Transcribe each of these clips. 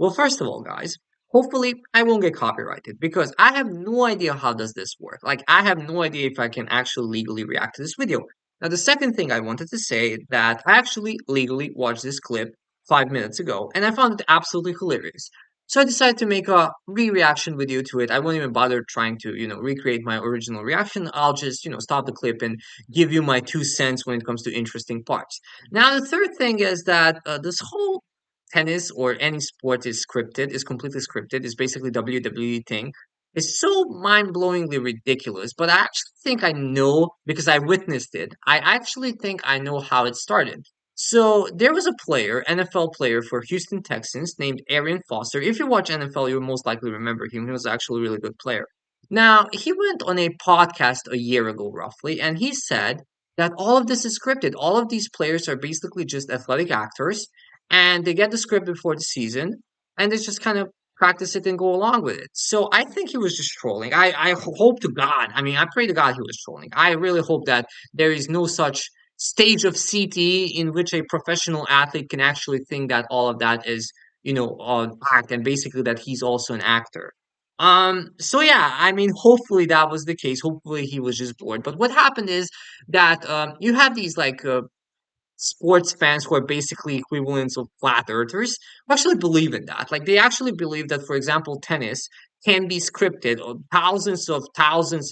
Well, first of all, guys, hopefully I won't get copyrighted because I have no idea how does this work. Like I have no idea if I can actually legally react to this video. Now, the second thing I wanted to say that I actually legally watched this clip 5 minutes ago and I found it absolutely hilarious. So I decided to make a re-reaction video to it. I won't even bother trying to, recreate my original reaction. I'll just, stop the clip and give you my 2 cents when it comes to interesting parts. Now, the third thing is that this whole tennis or any sport is scripted, is completely scripted, is basically WWE thing. It's so mind-blowingly ridiculous, but I actually think I know because I witnessed it. I actually think I know how it started. So there was a player, NFL player for Houston Texans named Arian Foster. If you watch NFL, you'll most likely remember him. He was actually a really good player. Now, he went on a podcast a year ago, roughly, and he said that all of this is scripted. All of these players are basically just athletic actors and they get the script before the season and they just kind of practice it and go along with it. So I think he was just trolling. I hope to God, I mean, I pray to God he was trolling. I really hope that there is no such stage of CT in which a professional athlete can actually think that all of that is, act and basically that he's also an actor. So yeah, I mean, hopefully that was the case. Hopefully he was just bored. But what happened is that you have these like sports fans who are basically equivalents of flat earthers who actually believe in that. Like they actually believe that, for example, tennis can be scripted. Or thousands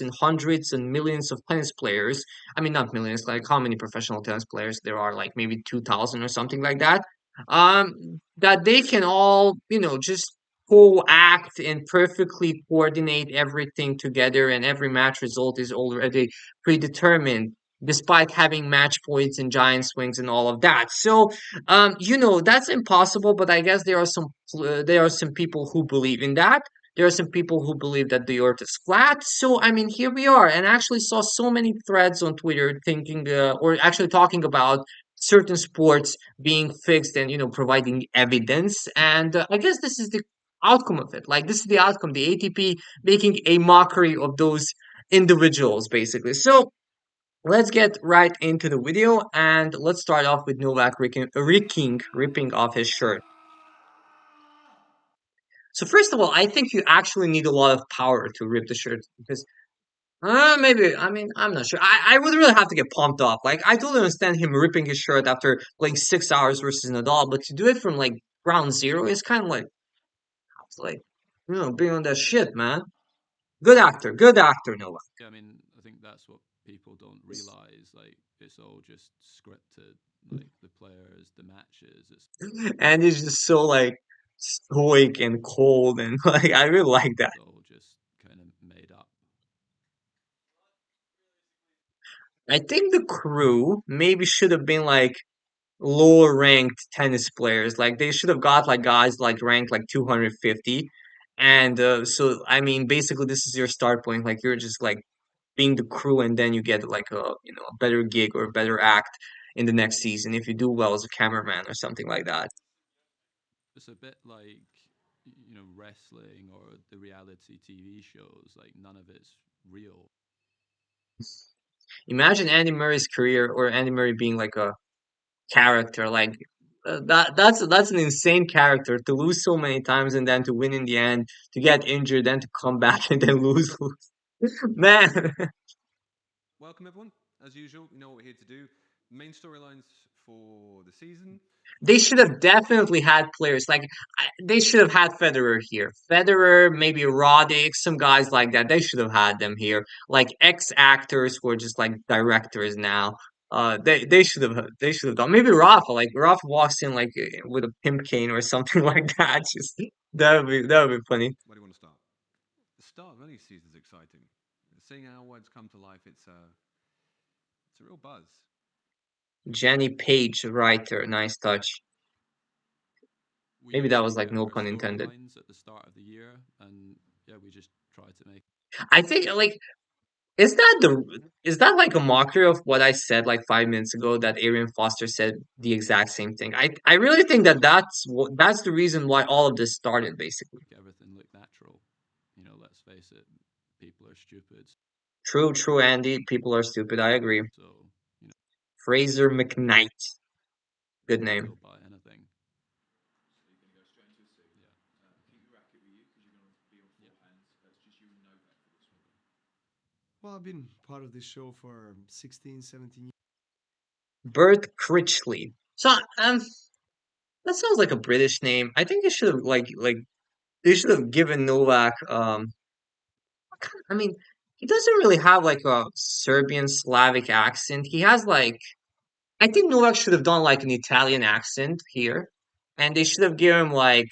and hundreds and millions of tennis players. I mean, not millions. Like how many professional tennis players there are? Like maybe 2,000 or something like that. That they can all, just co-act and perfectly coordinate everything together, and every match result is already predetermined despite having match points and giant swings and all of that. So, that's impossible. But I guess there are some people who believe in that. There are some people who believe that the Earth is flat. So, I mean, here we are, and I actually saw so many threads on Twitter thinking, or actually talking about certain sports being fixed and providing evidence. And I guess this is the outcome of it. Like this is the outcome. The ATP making a mockery of those individuals, basically. So let's get right into the video and let's start off with Novak ripping off his shirt. So first of all, I think you actually need a lot of power to rip the shirt because maybe I mean I'm not sure. I would really have to get pumped up. Like I totally understand him ripping his shirt after playing 6 hours versus Nadal, but to do it from like ground zero is kind of like it's like being on that shit, man. Good actor, Novak. Yeah, I mean, I think that's what people don't realize. Like, it's all just scripted. Like the players, the matches. It's And he's just so like stoic and cold and like I really like that. all just kind of made up. I think the crew maybe should have been like lower ranked tennis players. Like they should have got like guys like ranked like 250. And so I mean basically this is your start point. Like you're just like being the crew and then you get like a better gig or a better act in the next season if you do well as a cameraman or something like that. It's a bit like, wrestling or the reality TV shows. Like, none of it's real. Imagine Andy Murray's career or Andy Murray being like a character like that's an insane character to lose so many times and then to win in the end, to get injured, then to come back and then lose. Man, Welcome, everyone. As usual, you know what we're here to do. Main storylines for the season. they should have definitely had players like they should have had Federer here. Federer, maybe Roddick, some guys like that. They should have had them here, like ex actors who are just like directors now. They should have done maybe Rafa. Like Rafa walks in like with a pimp cane or something like that. Just that would be funny. Where do you want to start? The start of any season is exciting. Seeing how words come to life, it's a real buzz. Jenny Page, writer, nice touch. We Maybe that was usually like get no our pun intended. storylines at the start of the year, and yeah, we just try to make. I think like is that like a mockery of what I said like 5 minutes ago that Arian Foster said the exact same thing. I really think that that's the reason why all of this started basically. Everything look natural. Let's face it, people are stupid. True, Andy. People are stupid. I agree. So, Fraser McKnight, good name. buy anything. Yeah. Well, I've been part of this show for 16, 17 years. Bert Critchley. So that sounds like a British name. I think they should have they should have given Novak I mean, he doesn't really have like a Serbian Slavic accent. He has like I think Novak should have done like an Italian accent here, and they should have given him like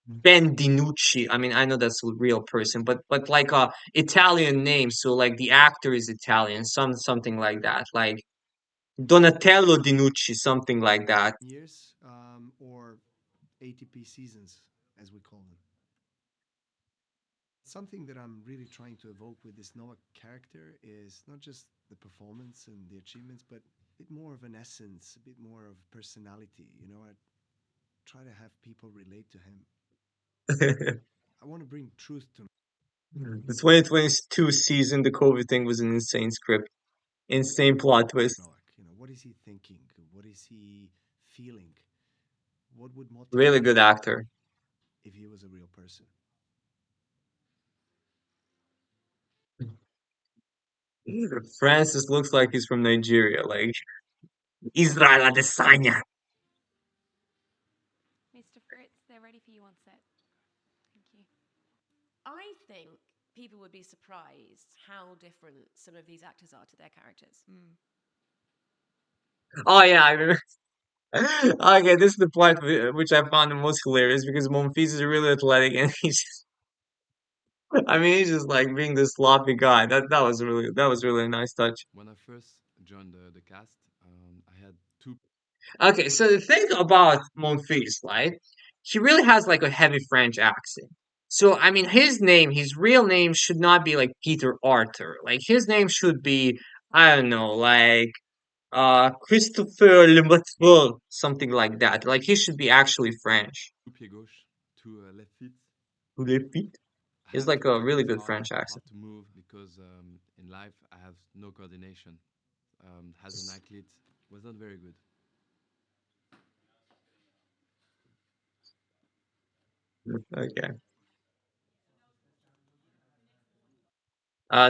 Ben DiNucci. I mean, I know that's a real person, but like a Italian name, so like the actor is Italian, something like that, like Donatello DiNucci, something like that. Years, or ATP seasons, as we call them. Something that I'm really trying to evoke with this Novak character is not just the performance and the achievements, but a bit more of an essence, a bit more of personality. I try to have people relate to him. The I want to bring truth to 2022 season, the COVID thing was an insane script, insane plot twist. Novak. What is he thinking? What is he feeling? What would Really motivate good him actor. if he was a real person? Francis looks like he's from Nigeria, like Israel Adesanya. Mr. Fritz, they're ready for you on set. Thank you. I think people would be surprised how different some of these actors are to their characters. Oh yeah, I remember. Okay, this is the part which I found the most hilarious because Monfils is really athletic and I mean, he's just like being this sloppy guy. That was really a nice touch. When I first joined the cast, I had two. Okay, so the thing about Monfils, right? He really has like a heavy French accent. So I mean, his real name should not be like Peter Arthur. Like his name should be, I don't know, like Christopher Lemaitre, something like that. Like he should be actually French. Two pied gauche, two left feet. Repeat. I He's had to like a work really with good French how accent. to move because in life I have no coordination. As an athlete, was not very good. Okay.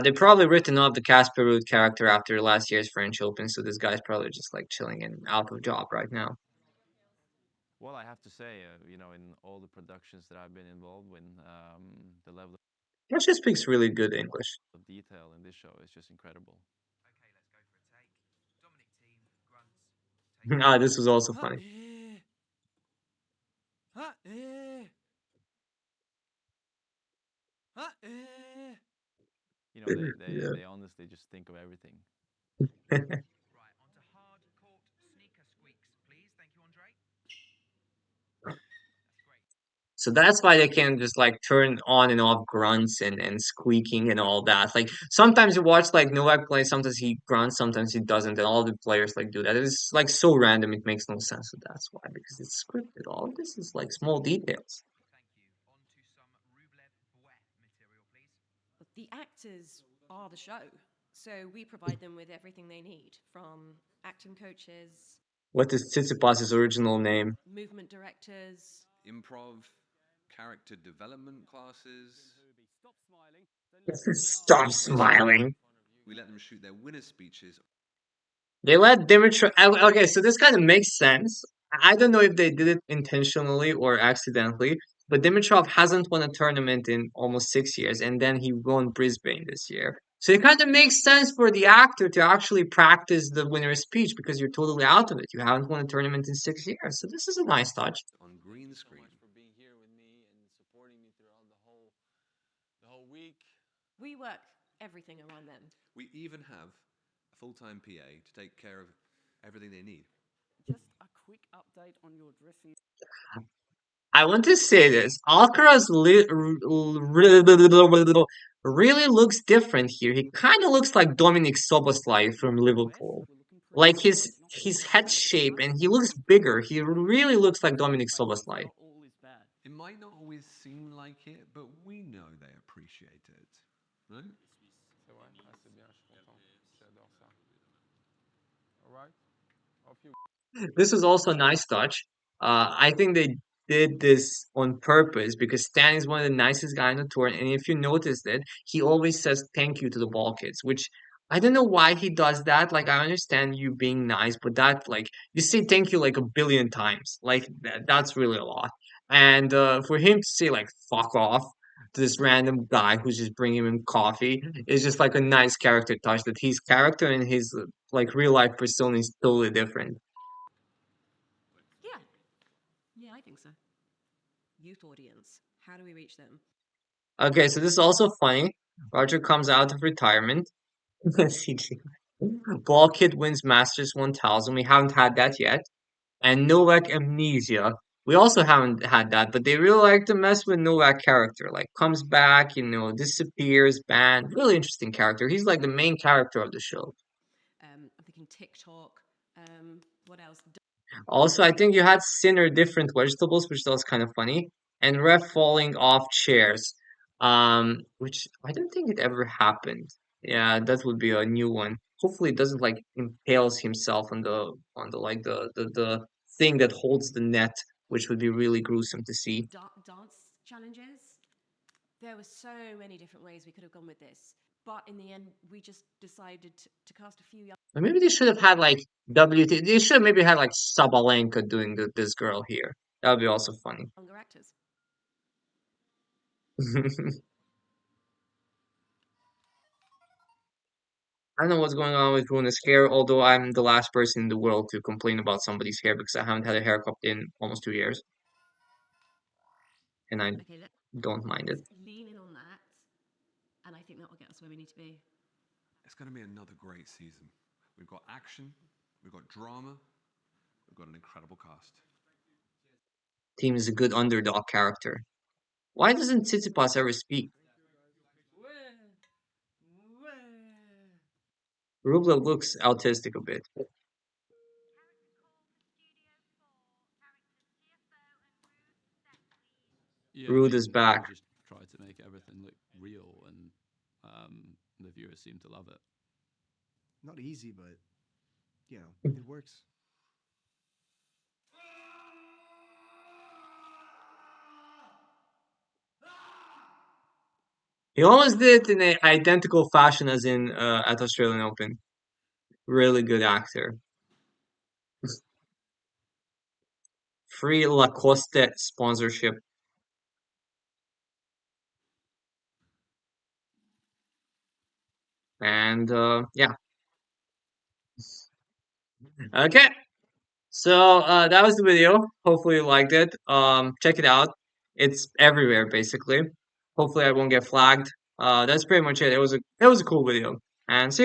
They probably written up the Casper Ruud character after last year's French Open, so this guy's probably just like chilling and out of job right now. Well, I have to say, in all the productions that I've been involved with, the level He actually speaks really good English. of detail in this show is just incredible. Ah, this was also Ha funny. eh, ha eh, ha eh. They Yeah. they honestly just think of everything. So that's why they can just like turn on and off grunts and squeaking and all that. Like sometimes you watch like Novak play, sometimes he grunts, sometimes he doesn't, and all the players like do that. It's like so random, it makes no sense. So that's why, because it's scripted. All of this is like small details. But the actors are the show, so we provide them with everything they need from acting coaches, What is Tsitsipas's original name? movement directors. Improv, character development classes. Stop This year, smiling. we let them shoot their winner speeches. They let Dimitrov. Okay, so this kind of makes sense. I don't know if they did it intentionally or accidentally, but Dimitrov hasn't won a tournament in almost 6 years, and then he won Brisbane this year. So it kind of makes sense for the actor to actually practice the winner's speech because you're totally out of it. You haven't won a tournament in 6 years. So this is a nice touch. On green screen. For being here with me and supporting me throughout the whole week. We work everything around them. We even have a full-time PA to take care of everything they need. Just a quick update on your dressing. I want to say this. Alcaraz really looks different here. He kind of looks like Dominic Soboslai from Liverpool. Like his head shape, and he looks bigger. He really looks like Dominic Soboslai. Not all is bad. It might not always seem like it, but we know they appreciate it. Right? C'est vrai, ah, c'est bien, je suis content. J'adore ça. Alright, off you. This is also a nice touch. I think they did this on purpose because Stan is one of the nicest guys on the tour, and if you noticed it, he always says thank you to the ball kids, which I don't know why he does that. Like I understand you being nice, but that like you say thank you like a billion times. Like that's really a lot. And for him to say like fuck off to this random guy who's just bringing him coffee is just like a nice character touch that his character and his like real life persona is totally different. Yeah, yeah, I think so. Youth audience. How do we reach them? Okay, so this is also funny. Roger comes out of retirement. CG. Ball Kid wins Masters 1000. We haven't had that yet. And Novak Amnesia. We also haven't had that, but they really like to mess with Novak character. Like comes back, disappears, banned. Really interesting character. He's like the main character of the show. I'm thinking TikTok. What else? Also, I think you had Sinner different vegetables, which was kind of funny, and Ref falling off chairs, which I don't think it ever happened. Yeah, that would be a new one. Hopefully, it doesn't like impales himself on the like the thing that holds the net, which would be really gruesome to see. Dance challenges. There were so many different ways we could have gone with this, but in the end, we just decided to cast a few Or maybe they should have had like WT. They should have maybe had like Sabalenka doing this girl here. That would be also funny. younger actors. I don't know what's going on with Runa's hair, although I'm the last person in the world to complain about somebody's hair because I haven't had a haircut in almost 2 years, and I Okay, don't mind it. let's lean in on that, and I think that will get us where we need to be. It's going to be another great season. We've got action, we've got drama, we've got an incredible cast. Team is a good underdog character. Why doesn't Tsitsipas ever speak? Rublev looks autistic a bit. Yeah, I Rude is mean, back. they just try to make everything look real, and the viewers seem to love it. Not easy, but it works. He almost did it in an identical fashion as in at Australian Open. Really good actor. Free Lacoste sponsorship. And yeah. Okay. So that was the video. Hopefully you liked it. Check it out. It's everywhere basically. Hopefully I won't get flagged. That's pretty much it. It was a cool video. And see you.